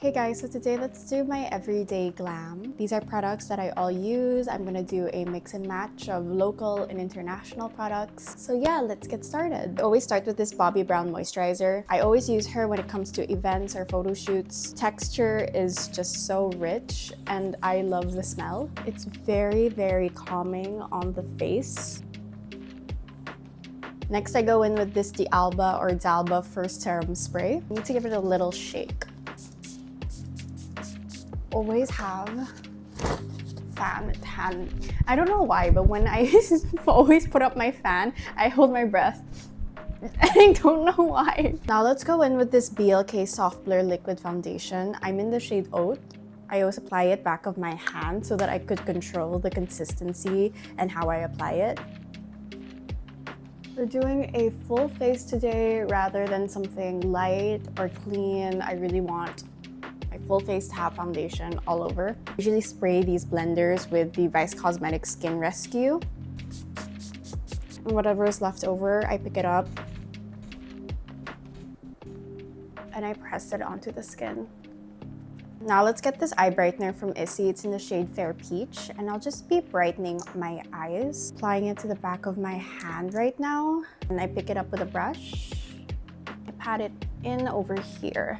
Hey guys, so today let's do my everyday glam. These are products that I all use. I'm gonna do a mix and match of local and international products. So yeah, let's get started. I always start with this Bobbi Brown moisturizer. I always use her when it comes to events or photo shoots. Texture is just so rich and I love the smell. It's very, very calming on the face. Next, I go in with this D'Alba or D'Alba First Serum Spray. I need to give it a little shake. Always have fan at hand. I don't know why, but when I always put up my fan, I hold my breath. I don't know why. Now let's go in with this BLK Soft Blur Liquid Foundation. I'm in the shade Oat. I always apply it back of my hand so that I could control the consistency and how I apply it. We're doing a full face today rather than something light or clean. I really want my full face to have foundation all over. I usually spray these blenders with the Vice Cosmetics Skin Rescue. And whatever is left over, I pick it up and I press it onto the skin. Now let's get this eye brightener from Issy. It's in the shade Fair Peach, and I'll just be brightening my eyes, applying it to the back of my hand right now. And I pick it up with a brush. I pat it in over here.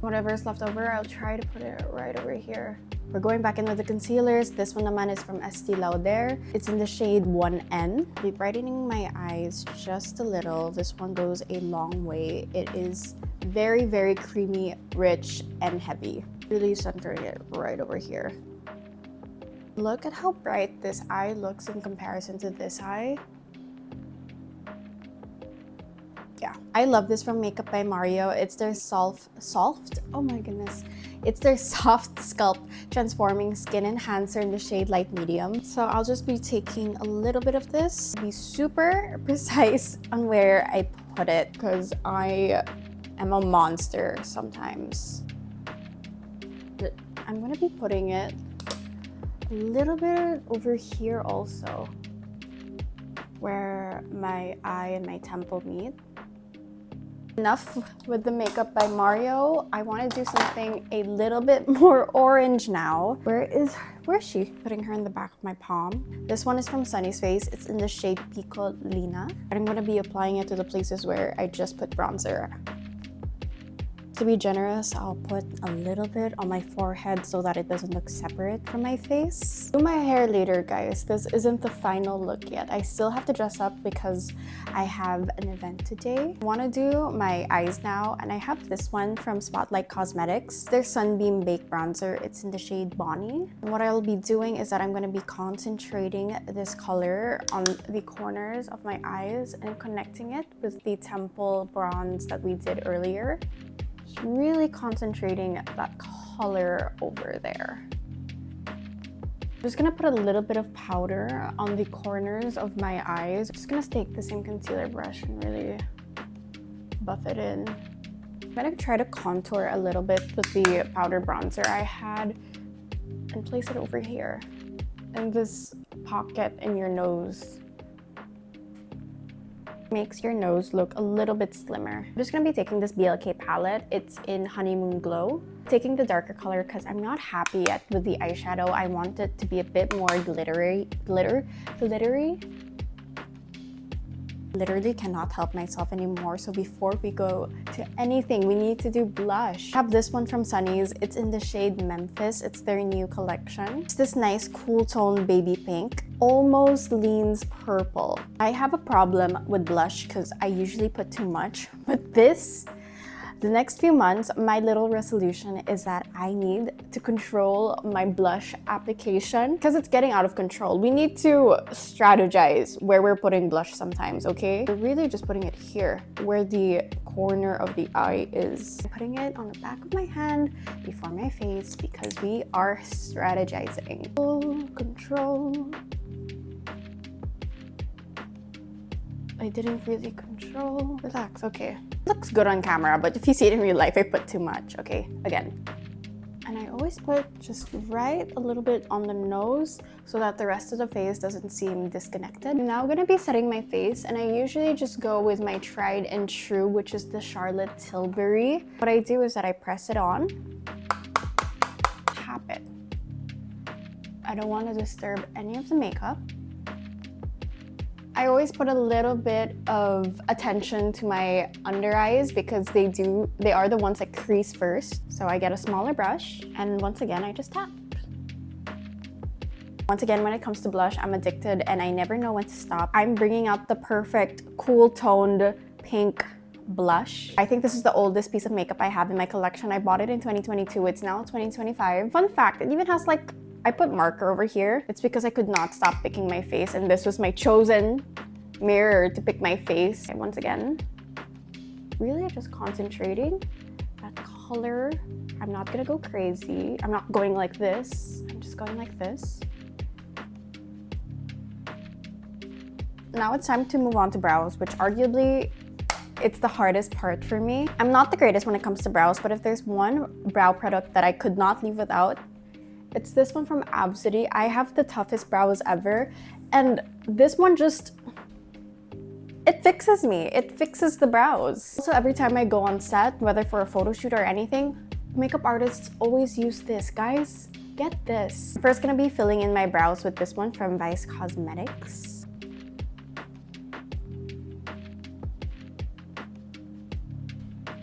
Whatever is left over, I'll try to put it right over here. We're going back in with the concealers. This one naman is from Estée Lauder. It's in the shade 1N. I'll be brightening my eyes just a little. This one goes a long way. It is very, very creamy, rich, and heavy. Really centering it right over here. Look at how bright this eye looks in comparison to this eye. Yeah, I love this from Makeup by Mario. It's their oh my goodness. It's their Soft Sculpt Transforming Skin Enhancer in the shade Light Medium. So I'll just be taking a little bit of this. Be super precise on where I put it because I am a monster sometimes. I'm gonna be putting it a little bit over here also, where my eye and my temple meet. Enough with the Makeup by Mario. I want to do something a little bit more orange now. Where is she? Putting her in the back of my palm. This one is from Sunny's Face. It's in the shade Piccolina. And I'm going to be applying it to the places where I just put bronzer. To be generous, I'll put a little bit on my forehead so that it doesn't look separate from my face. Do my hair later, guys. This isn't the final look yet. I still have to dress up because I have an event today. I want to do my eyes now, and I have this one from Spotlight Cosmetics. Their Sunbeam Baked Bronzer. It's in the shade Bonney. And what I'll be doing is that I'm going to be concentrating this color on the corners of my eyes and connecting it with the temple bronze that we did earlier. Really concentrating that color over there. I'm just gonna put a little bit of powder on the corners of my eyes. I'm just gonna take the same concealer brush and really buff it in. I'm gonna try to contour a little bit with the powder bronzer I had and place it over here in this pocket in your nose. Makes your nose look a little bit slimmer. I'm just gonna be taking this BLK palette. It's in Honeymoon Glow. Taking the darker color because I'm not happy yet with the eyeshadow. I want it to be a bit more glittery. Literally cannot help myself anymore. So before we go to anything, we need to do blush. I have this one from Sunnies. It's in the shade Memphis. It's their new collection. It's this nice cool tone baby pink. Almost leans purple. I have a problem with blush because I usually put too much, but the next few months, my little resolution is that I need to control my blush application because it's getting out of control. We need to strategize where we're putting blush sometimes, okay? We're really just putting it here, where the corner of the eye is. I'm putting it on the back of my hand before my face because we are strategizing. Full control. I didn't really control. Relax, okay. Looks good on camera, but if you see it in real life, I put too much. Okay, again. And I always put just right a little bit on the nose so that the rest of the face doesn't seem disconnected. Now I'm gonna be setting my face, and I usually just go with my tried and true, which is the Charlotte Tilbury. What I do is that I press it on, tap it. I don't want to disturb any of the makeup. I always put a little bit of attention to my under eyes because they are the ones that crease first. So I get a smaller brush, and once again, I just tap. Once again, when it comes to blush, I'm addicted and I never know when to stop. I'm bringing out the perfect cool toned pink blush. I think this is the oldest piece of makeup I have in my collection. I bought it in 2022. It's now 2025. Fun fact, it even has like, I put marker over here. It's because I could not stop picking my face, and this was my chosen mirror to pick my face. And once again, really just concentrating that color. I'm not gonna go crazy. I'm not going like this. I'm just going like this. Now it's time to move on to brows, which arguably it's the hardest part for me. I'm not the greatest when it comes to brows, but if there's one brow product that I could not leave without, it's this one from Absidy. I have the toughest brows ever, and this one just, it fixes me. It fixes the brows. Also, every time I go on set, whether for a photo shoot or anything, makeup artists always use this. Guys, get this. I'm first gonna be filling in my brows with this one from Vice Cosmetics.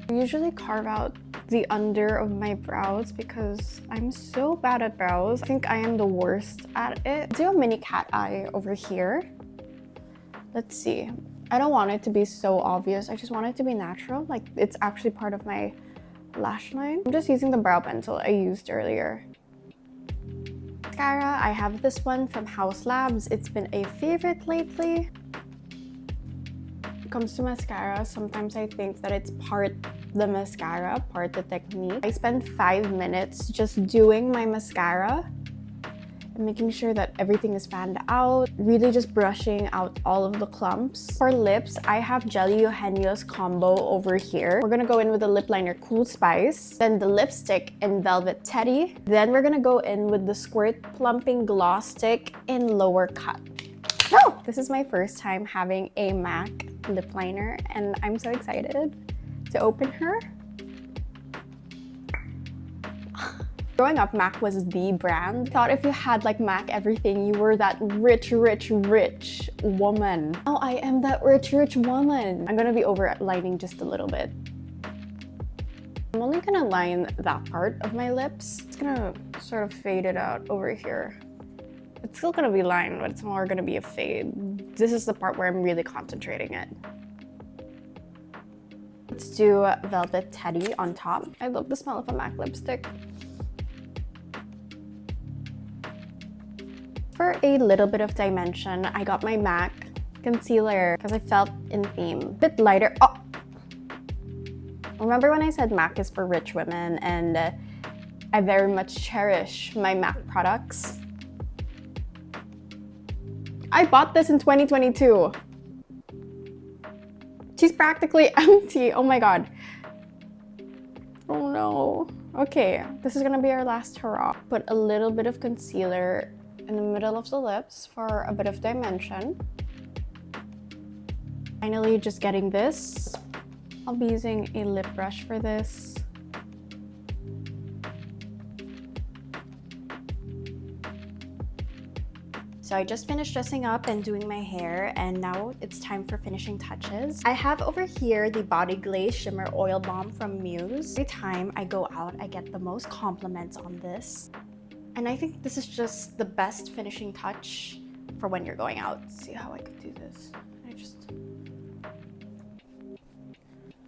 I usually carve out the under of my brows because I'm so bad at brows. I think I am the worst at it. Do a mini cat eye over here. Let's see. I don't want it to be so obvious. I just want it to be natural. Like it's actually part of my lash line. I'm just using the brow pencil I used earlier. Mascara, I have this one from House Labs. It's been a favorite lately. When it comes to mascara, sometimes I think that it's part the mascara, part the technique. I spend 5 minutes just doing my mascara and making sure that everything is fanned out, really just brushing out all of the clumps. For lips, I have Jelly Eugenio's combo over here. We're gonna go in with the lip liner Cool Spice, then the lipstick in Velvet Teddy, then we're gonna go in with the Squirt Plumping Gloss Stick in Lower Cut. Oh! This is my first time having a MAC lip liner, and I'm so excited to open her. Growing up, MAC was the brand. I thought if you had like MAC everything, you were that rich woman. Oh, I am that rich woman. I'm gonna be overlining just a little bit. I'm only gonna line that part of my lips. It's gonna sort of fade it out over here. It's still gonna be lined, but it's more gonna be a fade. This is the part where I'm really concentrating it. Let's do Velvet Teddy on top. I love the smell of a MAC lipstick. For a little bit of dimension, I got my MAC concealer because I felt in theme. A bit lighter. Oh! Remember when I said MAC is for rich women, and I very much cherish my MAC products. I bought this in 2022. She's practically empty. Oh my god. Oh no. Okay, this is gonna be our last hurrah. Put a little bit of concealer in the middle of the lips for a bit of dimension. Finally, just getting this. I'll be using a lip brush for this. So I just finished dressing up and doing my hair, and now it's time for finishing touches. I have over here the Body Glaze Shimmer Oil Balm from Muse. Every time I go out, I get the most compliments on this. And I think this is just the best finishing touch for when you're going out. Let's see how I could do this. I just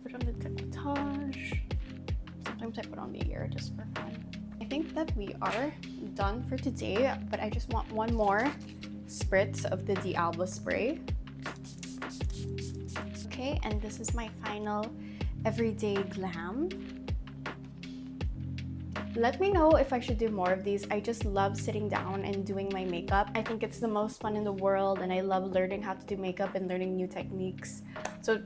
put on the decolletage. Sometimes I put on the ear just for fun. I think that we are done for today, but I just want one more spritz of the D'Alba spray. Okay, and this is my final everyday glam. Let me know if I should do more of these. I just love sitting down and doing my makeup. I think it's the most fun in the world, and I love learning how to do makeup and learning new techniques. So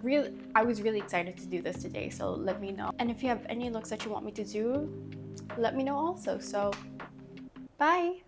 I was really excited to do this today, so let me know. And if you have any looks that you want me to do, let me know also. So bye.